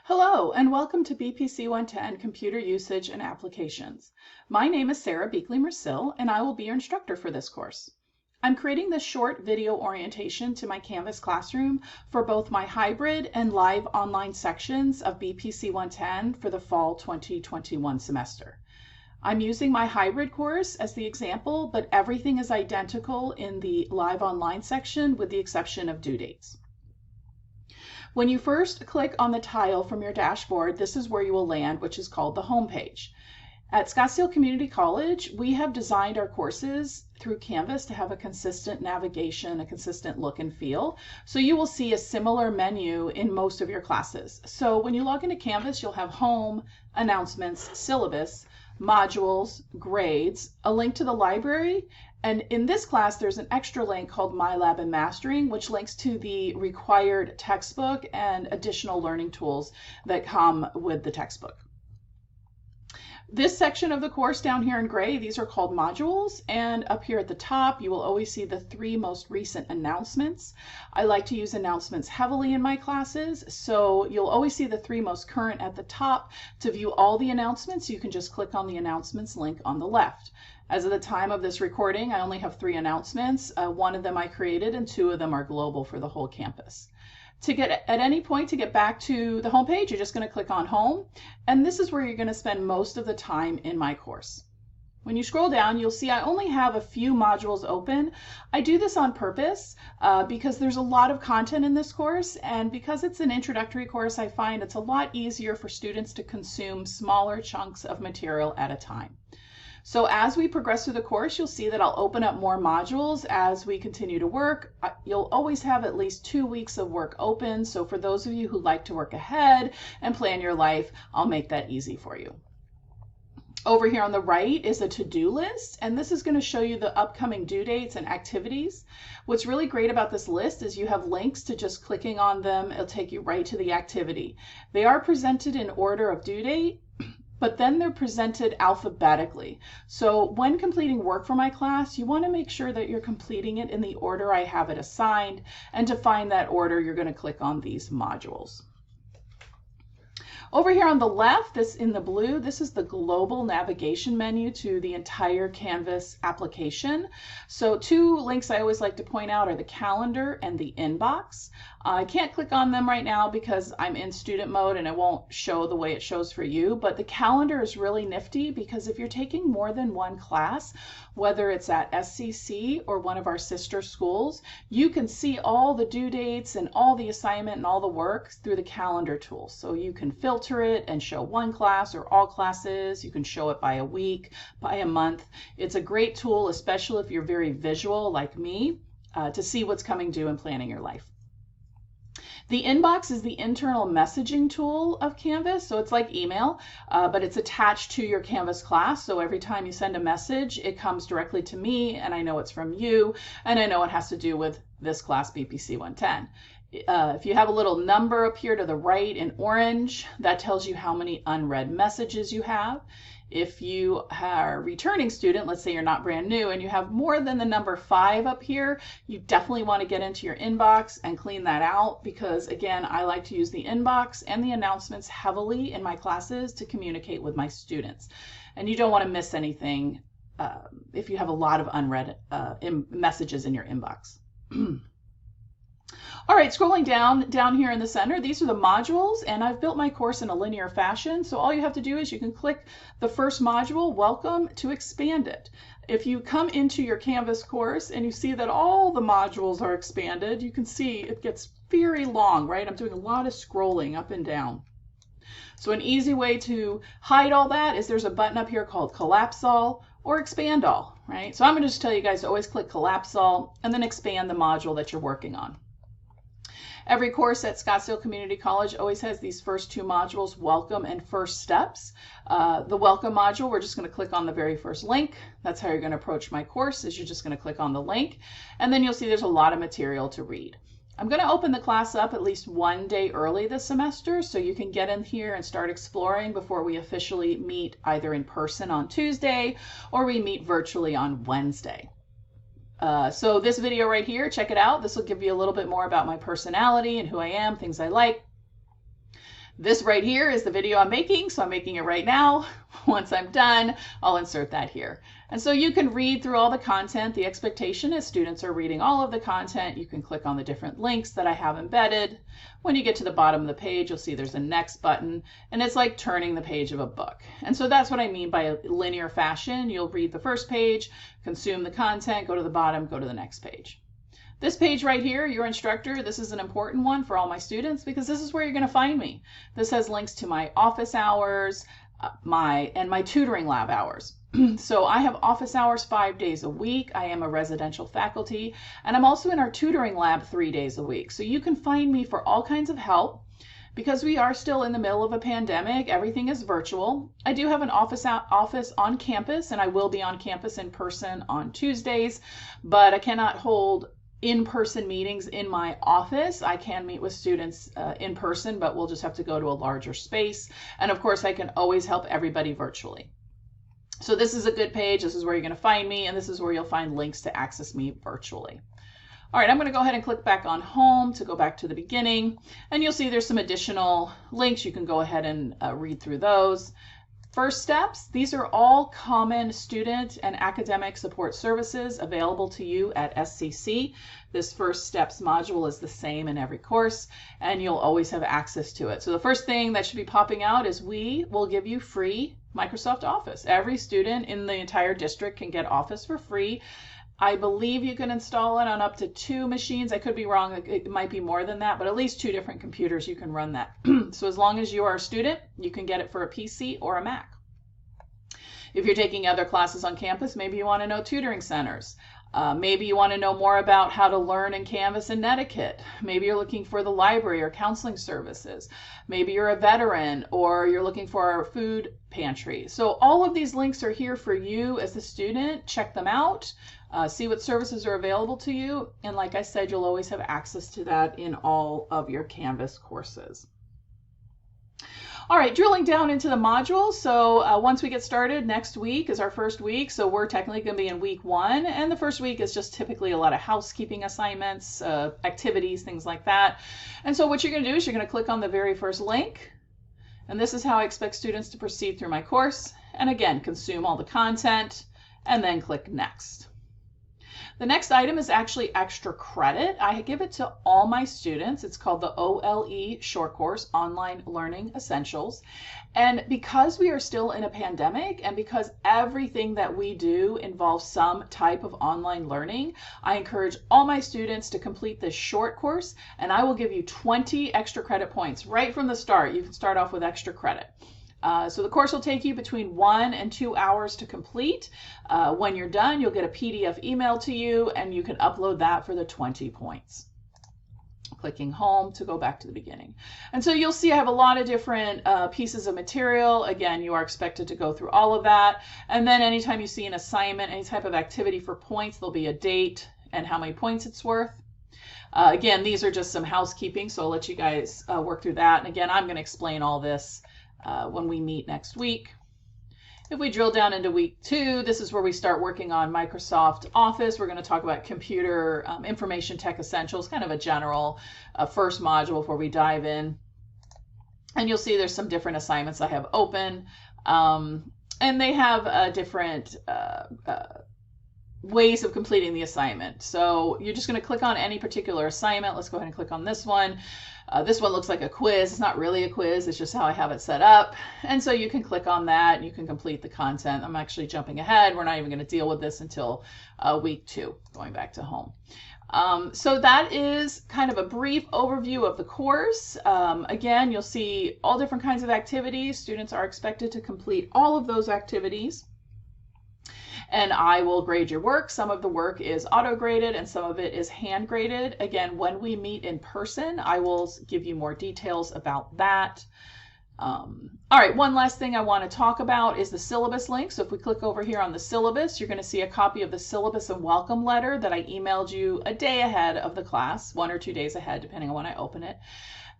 Hello, and welcome to BPC110 Computer Usage and Applications. My name is Sarah Beakley-Mercill, and I will be your instructor for this course. I'm creating this short video orientation to my Canvas classroom for both my hybrid and live online sections of BPC110 for the fall 2021 semester. I'm using my hybrid course as the example, but everything is identical in the live online section with the exception of due dates. When you first click on the tile from your dashboard, this is where you will land, which is called the home page. At Scottsdale Community College, we have designed our courses through Canvas to have a consistent navigation, a consistent look and feel. So you will see a similar menu in most of your classes. So when you log into Canvas, you'll have home, announcements, syllabus, modules, grades, a link to the library, and in this class, there's an extra link called My Lab and Mastering, which links to the required textbook and additional learning tools that come with the textbook. This section of the course down here in gray, these are called modules, and up here at the top, you will always see the 3 most recent announcements. I like to use announcements heavily in my classes, so you'll always see the 3 most current at the top. To view all the announcements, you can just click on the announcements link on the left. As of the time of this recording, I only have 3 announcements. 1 of them I created and 2 of them are global for the whole campus. To get at any point to get back to the home page, you're just going to click on home, and this is where you're going to spend most of the time in my course. When you scroll down, you'll see I only have a few modules open. I do this on purpose because there's a lot of content in this course, and because it's an introductory course, I find it's a lot easier for students to consume smaller chunks of material at a time. So as we progress through the course, you'll see that I'll open up more modules as we continue to work. You'll always have at least 2 weeks of work open. So for those of you who like to work ahead and plan your life, I'll make that easy for you. Over here on the right is a to-do list, and this is going to show you the upcoming due dates and activities. What's really great about this list is you have links to just clicking on them. It'll take you right to the activity. They are presented in order of due date, but then they're presented alphabetically. So when completing work for my class, you want to make sure that you're completing it in the order I have it assigned, and to find that order, you're going to click on these modules. Over here on the left, this in the blue, this is the global navigation menu to the entire Canvas application. So 2 links I always like to point out are the calendar and the inbox. I can't click on them right now because I'm in student mode and it won't show the way it shows for you, but the calendar is really nifty because if you're taking more than 1 class, whether it's at SCC or one of our sister schools, you can see all the due dates and all the assignment and all the work through the calendar tool. So you can filter it and show 1 class or all classes. You can show it by a week, by a month. It's a great tool, especially if you're very visual like me, to see what's coming due and planning your life. The inbox is the internal messaging tool of Canvas, so it's like email, but it's attached to your Canvas class, so every time you send a message, it comes directly to me, and I know it's from you, and I know it has to do with this class, BPC 110. If you have a little number up here to the right in orange, that tells you how many unread messages you have. If you are a returning student, let's say you're not brand new, and you have more than the number 5 up here, you definitely want to get into your inbox and clean that out because, again, I like to use the inbox and the announcements heavily in my classes to communicate with my students. And you don't want to miss anything if you have a lot of unread messages in your inbox. All right, scrolling down here in the center, these are the modules, and I've built my course in a linear fashion. So all you have to do is you can click the first module, Welcome, to expand it. If you come into your Canvas course and you see that all the modules are expanded, you can see it gets very long, right? I'm doing a lot of scrolling up and down. So an easy way to hide all that is there's a button up here called Collapse All or Expand All, right? So I'm going to just tell you guys to always click Collapse All and then expand the module that you're working on. Every course at Scottsdale Community College always has these first 2 modules, Welcome and First Steps. The Welcome module, we're just going to click on the very first link. That's how you're going to approach my course, is you're just going to click on the link, and then you'll see there's a lot of material to read. I'm going to open the class up at least 1 day early this semester, so you can get in here and start exploring before we officially meet either in person on Tuesday or we meet virtually on Wednesday. So this video right here, check it out. This will give you a little bit more about my personality and who I am, things I like. This right here is the video I'm making, so I'm making it right now. Once I'm done, I'll insert that here. And so you can read through all the content. The expectation is students are reading all of the content. You can click on the different links that I have embedded. When you get to the bottom of the page, you'll see there's a next button, and it's like turning the page of a book. And so that's what I mean by a linear fashion. You'll read the first page, consume the content, go to the bottom, go to the next page. This page right here, your instructor, this is an important one for all my students because this is where you're going to find me. This has links to my office hours, my tutoring lab hours. So I have office hours 5 days a week. I am a residential faculty, and I'm also in our tutoring lab 3 days a week. So you can find me for all kinds of help. Because we are still in the middle of a pandemic, everything is virtual. I do have an office on campus, and I will be on campus in person on Tuesdays, but I cannot hold in-person meetings in my office. I can meet with students in person, but we'll just have to go to a larger space. And of course, I can always help everybody virtually. So this is a good page. This is where you're going to find me, and this is where you'll find links to access me virtually. All right, I'm going to go ahead and click back on home to go back to the beginning, and you'll see there's some additional links. You can go ahead and read through those. First steps, these are all common student and academic support services available to you at SCC. This first steps module is the same in every course, and you'll always have access to it. So the first thing that should be popping out is we will give you free Microsoft Office. Every student in the entire district can get Office for free. I believe you can install it on up to 2 machines. I could be wrong. It might be more than that, but at least 2 different computers you can run that. So as long as you are a student, you can get it for a PC or a Mac. If you're taking other classes on campus, maybe you want to know tutoring centers. Maybe you want to know more about how to learn in Canvas and Netiquette. Maybe you're looking for the library or counseling services. Maybe you're a veteran or you're looking for our food pantry. So all of these links are here for you as a student. Check them out. See what services are available to you. And like I said, you'll always have access to that in all of your Canvas courses. All right, drilling down into the modules. So once we get started, next week is our first week. So we're technically going to be in week 1. And the first week is just typically a lot of housekeeping assignments, activities, things like that. And so what you're going to do is you're going to click on the very first link. And this is how I expect students to proceed through my course. And again, consume all the content and then click next. The next item is actually extra credit. I give it to all my students. It's called the OLE short course, Online Learning Essentials. And because we are still in a pandemic and because everything that we do involves some type of online learning, I encourage all my students to complete this short course, and I will give you 20 extra credit points right from the start. You can start off with extra credit. So the course will take you between 1 and 2 hours to complete. When you're done, you'll get a PDF emailed to you, and you can upload that for the 20 points. Clicking home to go back to the beginning. And so you'll see I have a lot of different pieces of material. Again, you are expected to go through all of that. And then anytime you see an assignment, any type of activity for points, there'll be a date and how many points it's worth. Again, these are just some housekeeping, so I'll let you guys work through that. And again, I'm going to explain all this when we meet next week. If we drill down into week 2, this is where we start working on Microsoft Office. We're going to talk about computer information tech essentials, kind of a general first module before we dive in. And you'll see there's some different assignments I have open, and they have different ways of completing the assignment. So you're just going to click on any particular assignment. Let's go ahead and click on this one. This one looks like a quiz. It's not really a quiz. It's just how I have it set up. And so you can click on that and you can complete the content. I'm actually jumping ahead. We're not even going to deal with this until week 2, going back to home. So that is kind of a brief overview of the course. Again, you'll see all different kinds of activities. Students are expected to complete all of those activities. And I will grade your work. Some of the work is auto-graded and some of it is hand-graded. Again, when we meet in person, I will give you more details about that. All right, one last thing I want to talk about is the syllabus link. So if we click over here on the syllabus, you're going to see a copy of the syllabus and welcome letter that I emailed you a day ahead of the class, 1 or 2 days ahead, depending on when I open it.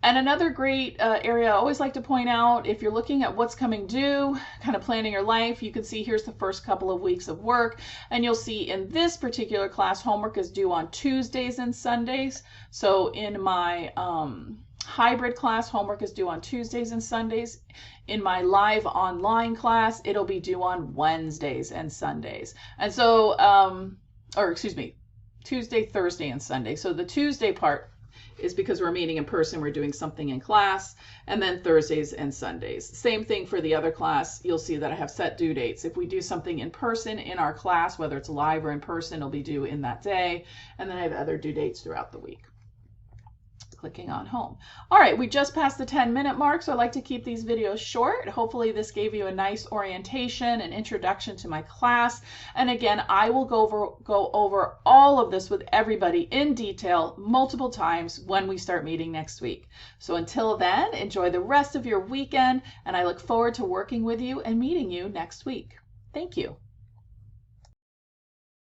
And another great area I always like to point out, if you're looking at what's coming due, kind of planning your life, you can see here's the first couple of weeks of work. And you'll see in this particular class, homework is due on Tuesdays and Sundays. So in my hybrid class, homework is due on Tuesdays and Sundays. In my live online class, it'll be due on Wednesdays and Sundays. And so, or excuse me, Tuesday, Thursday, and Sunday. So the Tuesday part is because we're meeting in person, we're doing something in class, and then Thursdays and Sundays. Same thing for the other class. You'll see that I have set due dates. If we do something in person in our class, whether it's live or in person, it'll be due in that day. And then I have other due dates throughout the week. Clicking on home. All right, we just passed the 10-minute mark, so I like to keep these videos short. Hopefully this gave you a nice orientation and introduction to my class. And again, I will go over all of this with everybody in detail multiple times when we start meeting next week. So until then, enjoy the rest of your weekend, and I look forward to working with you and meeting you next week. Thank you.